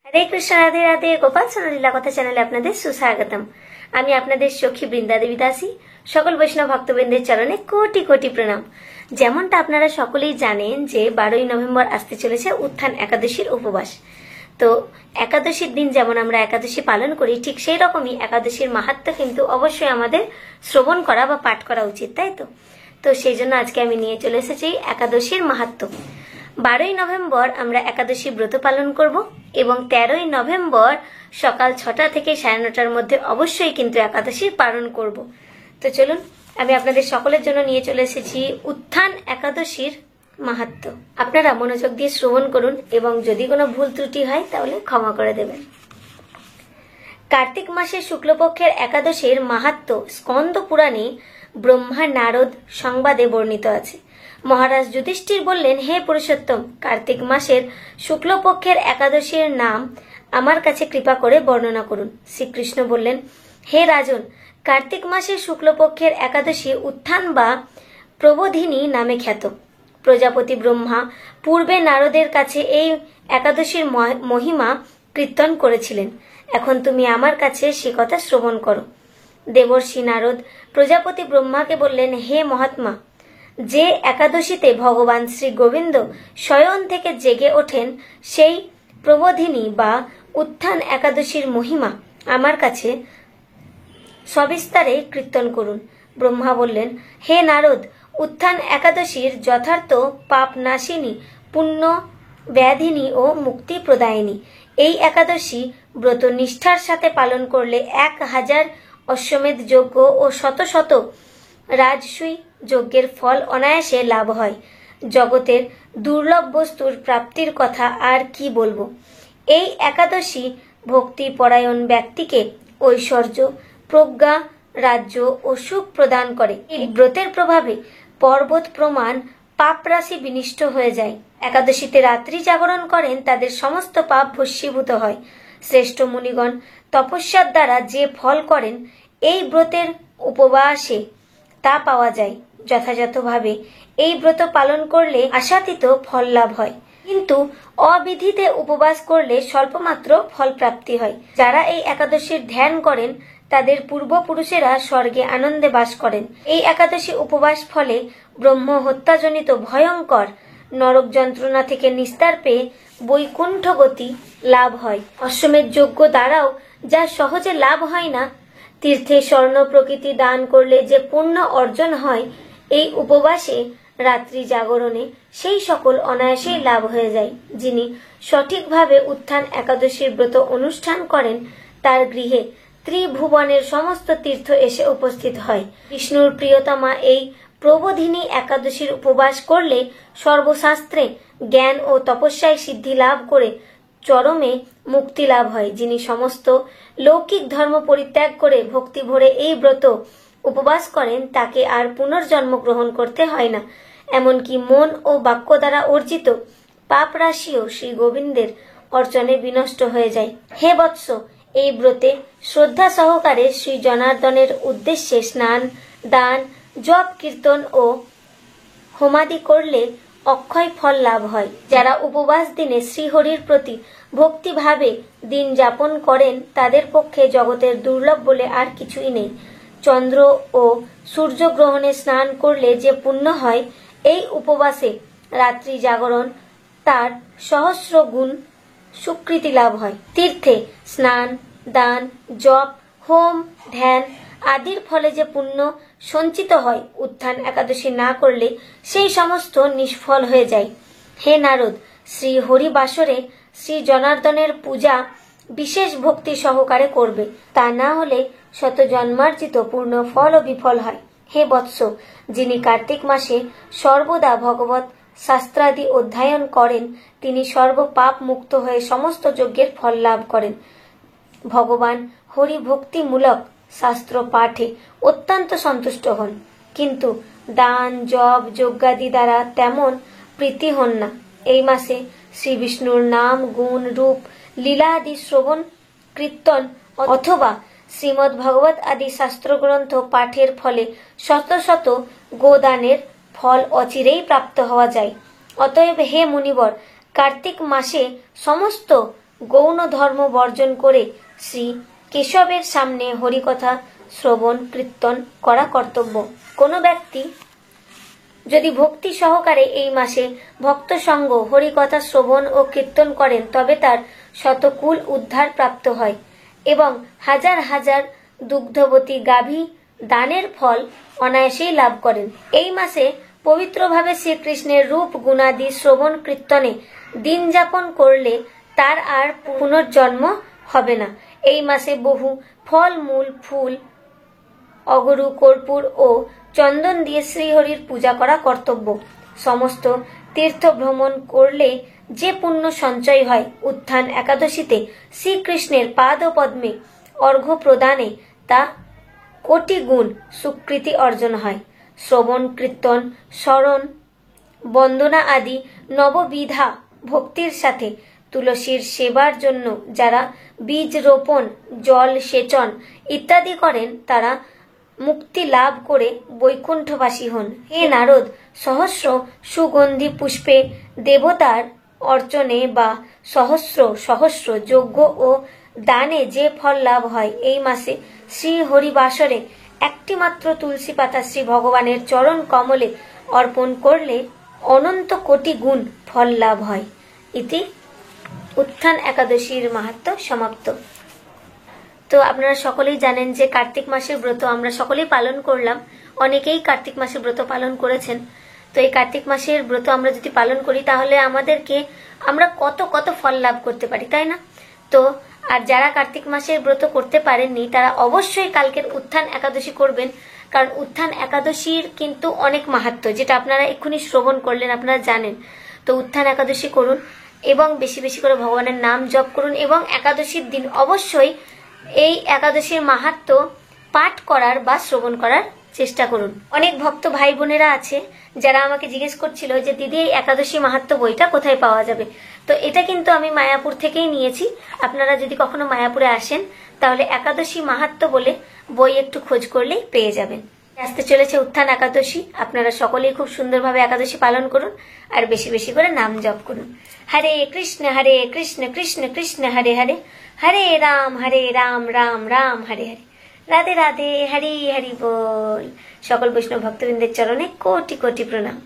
হরে কৃষ্ণ, রাধে রাধে। গোপাল সোনার লীলা কথা চ্যানেলে আপনাদের সুস্বাগতম। আমি আপনাদের সখী বৃন্দা দেবী দাসী। সকল বৈষ্ণব ভক্তবৃন্দের চরণে কোটি কোটি প্রণাম। যেমনটা আপনারা সকলেই জানেন যে 12ই নভেম্বর আসতে চলেছে উত্থান একাদশীর উপবাস। তো একাদশীর দিন যেমন আমরা একাদশী পালন করি, ঠিক সেই রকমই একাদশীর মাহাত্ম্য কিন্তু অবশ্যই আমাদের শ্রবণ করা বা পাঠ করা উচিত, তাই তো? তো সেই জন্য আজকে আমি নিয়ে চলে এসেছি একাদশীর মাহাত্ম্য। 12ই নভেম্বর আমরা একাদশী ব্রত পালন করব এবং 13ই নভেম্বর সকাল 6টা থেকে 9:30টার মধ্যে অবশ্যই কিন্তু একাদশী পালন করব। তো চলুন, আমি আপনাদের সকলের জন্য নিয়ে চলে এসেছি উত্থান একাদশীর মাহাত্ম্য। আপনারা মনোযোগ দিয়ে শ্রবণ করুন এবং যদি কোনো ভুল ত্রুটি হয় তাহলে ক্ষমা করে দেবেন। কার্তিক মাসের শুক্লপক্ষের একাদশীর মাহাত্ম্য স্কন্দ পুরাণে ব্রহ্মা নারদ সংবাদে বর্ণিত আছে। মহারাজ যুধিষ্ঠির বললেন, হে পুরুষোত্তম, কার্তিক মাসের শুক্লপক্ষের একাদশীর নাম আমার কাছে কৃপা করে বর্ণনা করুন। শ্রীকৃষ্ণ বললেন, হে রাজন, কার্তিক মাসের শুক্লপক্ষের একাদশী উত্থান বা প্রবোধিনী নামে খ্যাত। প্রজাপতি ব্রহ্মা পূর্বে নারদের কাছে এই একাদশীর মহিমা কীর্তন করেছিলেন। এখন তুমি আমার কাছে সে কথা শ্রবণ করো। দেবর্ষি নারদ প্রজাপতি ব্রহ্মাকে বললেন, হে মহাত্মা, যে একাদশীতে ভগবান শ্রী গোবিন্দ শয়ন থেকে জেগে ওঠেন, সেই প্রবোধিনী বা উত্থান একাদশীর মহিমা আমার কাছে সবিস্তারে কীর্তন করুন। ব্রহ্মা বললেন, হে নারদ, উত্থান একাদশীর যথার্থ পাপ নাশিনী, পুণ্য ব্যাধিনী ও মুক্তি প্রদায়িনী। এই একাদশী ব্রত নিষ্ঠার সাথে পালন করলে 1000 অশ্বমেধ যজ্ঞ ও শত শত রাজসূয় যজ্ঞের ফল অনায়াসে লাভ হয়। জগতের দুর্লভ বস্তুর প্রাপ্তির কথা আর কি বলবো। এই একাদশী ভক্তি পরায়ণ ব্যক্তিকে ঐশ্বর্য, প্রজ্ঞা, রাজ্য ও সুখ প্রদান করে। এই ব্রতের প্রভাবে পর্বত প্রমাণ পাপ রাশি বিনষ্ট হয়ে যায়। একাদশীতে রাত্রি জাগরণ করেন, তাদের সমস্ত পাপ ভস্মীভূত হয়। শ্রেষ্ঠ মুনিগণ তপস্যার দ্বারা যে ফল করেন, এই ব্রতের উপবাসে তা পাওয়া যায়। যথাযথভাবে এই ব্রত পালন করলে আশাতীত ফল লাভ হয়, কিন্তু অবিধিতে উপবাস করলে স্বল্পমাত্র ফল প্রাপ্তি হয়। যারা এই একাদশীর ধ্যান করেন, তাদের পূর্বপুরুষেরা স্বর্গে আনন্দে বাস করেন। এই একাদশী উপবাস ফলে ব্রহ্ম হত্যাজনিত ভয়ঙ্কর নরক যন্ত্রণা থেকে নিস্তার পেয়ে বৈকুণ্ঠ গতি লাভ হয়। অশ্বমেধ যজ্ঞ দ্বারাও যা সহজে লাভ হয় না, তীর্থে স্বর্ণ প্রকৃতি দান করলে যে পুণ্য অর্জন হয়, এই উপবাসে রাত্রি জাগরণে সেই সকল অনায়াসেই লাভ হয়ে যায়। যিনি সঠিকভাবে উত্থান একাদশীর ব্রত অনুষ্ঠান করেন, তার গৃহে ত্রিভুবনের সমস্ত তীর্থ এসে উপস্থিত হয়। বিষ্ণুর প্রিয়তমা এই প্রবোধিনী একাদশীর উপবাস করলে সর্বশাস্ত্রে জ্ঞান ও তপস্যায় সিদ্ধি লাভ করে চরমে মুক্তি লাভ হয়। যিনি সমস্ত লৌকিক ধর্ম পরিত্যাগ করে ভক্তি ভরে এই ব্রত উপবাস করেন, তাকে আর পুনর্জন্ম গ্রহণ করতে হয় না। এমনকি মন ও বাক্য দ্বারা অর্জিত পাপ রাশিও শ্রী গোবিন্দের অর্চনে বিনষ্ট হয়ে যায়। হে বৎস, এই ব্রতে শ্রদ্ধা সহকারে শ্রী জনার্দনের উদ্দেশ্যে স্নান, দান, জপ, কীর্তন ও হোমাদি করলে অক্ষয় ফল লাভ হয়। যারা উপবাস দিনে শ্রীহরির প্রতি ভক্তিভাবে দিন যাপন করেন, তাদের পক্ষে জগতের দুর্লভ বলে আর কিছুই নেই। চন্দ্র ও সূর্যগ্রহণে স্নান করলে যে পুণ্য হয়, এই উপবাসে রাত্রি জাগরণ তার সহস্র গুণ সুকৃতি লাভ হয়। তীর্থে স্নান, দান, জপ, হোম, ধ্যান আদির ফলে যে পুণ্য সঞ্চিত হয়, উত্থান একাদশী না করলে সেই সমস্ত নিষ্ফল হয়ে যায়। হে নারদ, শ্রী হরিবাসরে শ্রী জনার্দনের পূজা বিশেষ ভক্তি সহকারে করবে, তা না হলে শত জন্মার্জিত পূর্ণ ফল ও বিফল হয়। হে বৎস, যিনি কার্তিক মাসে সর্বদা ভগবত শাস্ত্রাদি অধ্যয়ন করেন, তিনি সর্বপাপ মুক্ত হয়ে সমস্ত যজ্ঞের ফল লাভ করেন। ভগবান হরি ভক্তিমূলক শাস্ত্র পাঠে অত্যন্ত সন্তুষ্ট হন, কিন্তু দান, জপ, যজ্ঞাদি দ্বারা তেমন প্রীতি হন না। এই মাসে শ্রী বিষ্ণুর নাম, গুণ, রূপ, লীলা আদি শ্রবণ, কীর্তন অথবা শ্রীমদ্ ভাগবত আদি শাস্ত্রগ্রন্থ পাঠের ফলে শত শত গোদানের ফল অচিরেই প্রাপ্ত হওয়া যায়। অতএব হে মুনিবর, কার্তিক মাসে সমস্ত গৌণ ধর্ম বর্জন করে শ্রী কেশবের সামনে হরিকথা শ্রবণ কীর্তন করা কর্তব্য। কোনো ব্যক্তি যদি ভক্তি সহকারে এই মাসে ভক্ত সঙ্গ হরিকথা শ্রবণ ও কীর্তন করেন তবে তার শতকুল উদ্ধার প্রাপ্ত হয় এবং হাজার হাজার দুগ্ধবতী গাভী দানের ফল অনায়াসেই লাভ করেন। এই মাসে পবিত্রভাবে শ্রীকৃষ্ণের রূপ গুণাদি শ্রবণ কীর্তনে দিন যাপন করলে তার আর পুনর্জন্ম হবে না। এই মাসে বহু ফল মূল ফুল অগরু কর্পূর ও চন্দন দিয়ে শ্রীহরির পূজা করা কর্তব্য। সমস্ত তীর্থ ভ্রমণ করলে যে পুণ্য সঞ্চয় হয়, উত্থান একাদশীতে শ্রীকৃষ্ণের পাদ পদ্মে অর্ঘ্য প্রদানে তা কোটি গুণ সুকৃতি অর্জন হয়। শ্রবণ কীর্তন স্মরণ বন্দনা আদি নববিধা ভক্তির সাথে তুলসীর সেবার জন্য যারা বীজ রোপণ জল সেচন ইত্যাদি করেন তারা মুক্তি লাভ করে বৈকুণ্ঠবাসী হন। হে নারদ, সহস্র সুগন্ধি পুষ্পে দেবতার অর্চনে বা সহস্র সহস্র যজ্ঞ ও দানে যে ফল লাভ হয়, এই মাসে শ্রী হরিবাসরে একটি মাত্র তুলসী পাতা শ্রী ভগবানের চরণ কমলে অর্পণ করলে অনন্ত কোটি গুণ ফল লাভ হয়। ইতি উত্থান একাদশীর মাহাত্ম্য সমাপ্ত। তো আপনারা সকলেই জানেন যে কার্তিক মাসের ব্রত আমরা সকলেই পালন করলাম। অনেকেই কার্তিক মাসের ব্রত পালন করেছেন। তো এই কার্তিক মাসের ব্রত আমরা যদি পালন করি তাহলে আমরা কত কত ফল লাভ করতে পারি, তাই না? তো আর যারা কার্তিক মাসের ব্রত করতে পারেননি তারা অবশ্যই কালকের উত্থান একাদশী করবেন, কারণ উত্থান একাদশীর কিন্তু অনেক মাহাত্ম্য, যেটা আপনারা এক্ষুনি শ্রবণ করলেন, আপনারা জানেন। তো উত্থান একাদশী করুন এবং বেশি বেশি করে ভগবানের নাম জপ করুন এবং একাদশীর দিন অবশ্যই এই একাদশীর মাহাত্ম্য পাঠ করার বা শ্রবণ করার চেষ্টা করুন। অনেক ভক্ত ভাই বোনেরা আছে যারা আমাকে জিজ্ঞেস করছিল যে দিদি এই একাদশী মাহাত্ম্য বইটা কোথায় পাওয়া যাবে। তো এটা কিন্তু আমি মায়াপুর থেকেই নিয়েছি। আপনারা যদি কখনো মায়াপুরে আসেন তাহলে একাদশী মাহাত্ম্য বলে বই একটু খোঁজ করলেই পেয়ে যাবেন। আসতে চলেছে উত্থান একাদশী। আপনারা সকলেই খুব সুন্দরভাবে একাদশী পালন করুন আর বেশি বেশি করে নাম জপ করুন। হরে কৃষ্ণ কৃষ্ণ কৃষ্ণ হরে হরে, হরে রাম রাম রাম হরে হরে। রাধে রাধে, হরি হরি বল। সকল বৈষ্ণব ভক্তবৃন্দের চরণে কোটি কোটি প্রণাম।